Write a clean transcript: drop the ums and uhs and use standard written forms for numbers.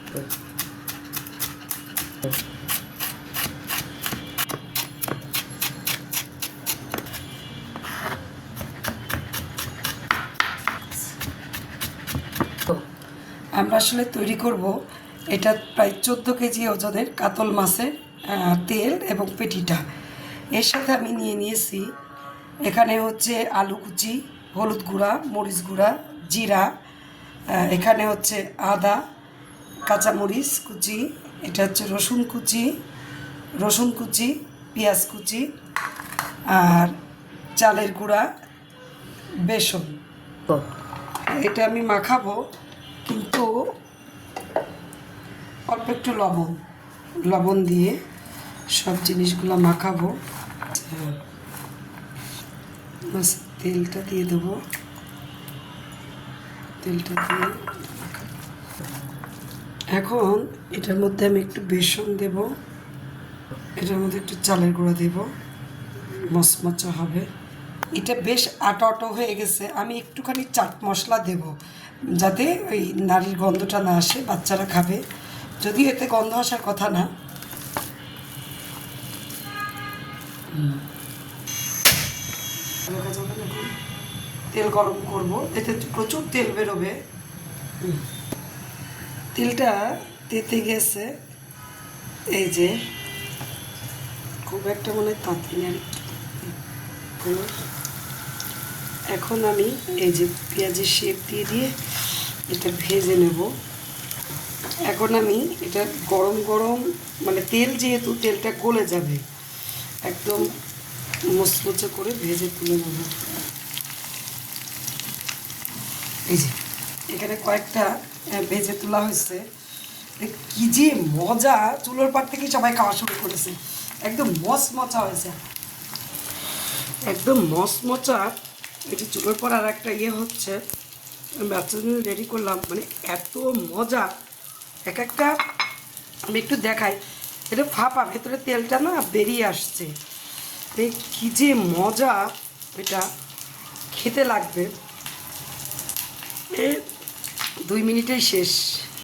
আমরা আসলে তৈরি করব এটা প্রায় 14 কেজি ওজনের কাতল মাছের তেল এবং পেটিটা। এর সাথে আমি নিয়ে নিয়েছি এখানে হচ্ছে আলু কুচি, হলুদ গুঁড়া, মরিচ গুঁড়া, জিরা, এখানে হচ্ছে আদা, কাঁচামরিচ কুচি, এটা হচ্ছে রসুন কুচি, পেঁয়াজ কুচি, আর চালের গুঁড়া, বেসন। এটা আমি মাখাবো, কিন্তু অল্প একটু লবণ দিয়ে সব জিনিসগুলো মাখাবো। তেলটা দিয়ে দেবো, তেলটা দিয়ে এখন এটার মধ্যে আমি একটু বেসন দেব, এটার মধ্যে একটু চালের গুঁড়া দেব, মচমচা হবে। এটা বেশ আটা হয়ে গেছে। আমি একটুখানি চাট মশলা দেব, যাতে ওই নারীর গন্ধটা না আসে, বাচ্চারা খাবে, যদিও এতে গন্ধ আসার কথা না। তেল গরম করব, এতে প্রচুর তেল বেরোবে। তেলটা তেতে গেছে, এই যে খুব একটা মনে হয় তাঁতনি আর এখন আমি এই যে পেঁয়াজের শেপ দিয়ে এটা ভেজে নেব। এখন আমি এটা গরম মানে তেল, যেহেতু তেলটা গলে যাবে, একদম মুচমুচে করে ভেজে তুলে নেব। এই যে এখানে কয়েকটা ভেজে তোলা হয়েছে। কি যে মজা, চুলোর পাড় থেকে সবাই খাওয়া শুরু করেছে। একদম মচমচা হয়েছে, একদম মচমচা। এটি চুলোর পর আর একটা হচ্ছে, বাচ্চাদের রেডি করলাম, মানে এত মজা। এক একটা আমি একটু দেখাই, এটা ফাঁপা, ভেতরে তেলটা না বেরিয়ে আসছে। কি যে মজা, এটা খেতে লাগবে। 2 মিনিটেই শেষ।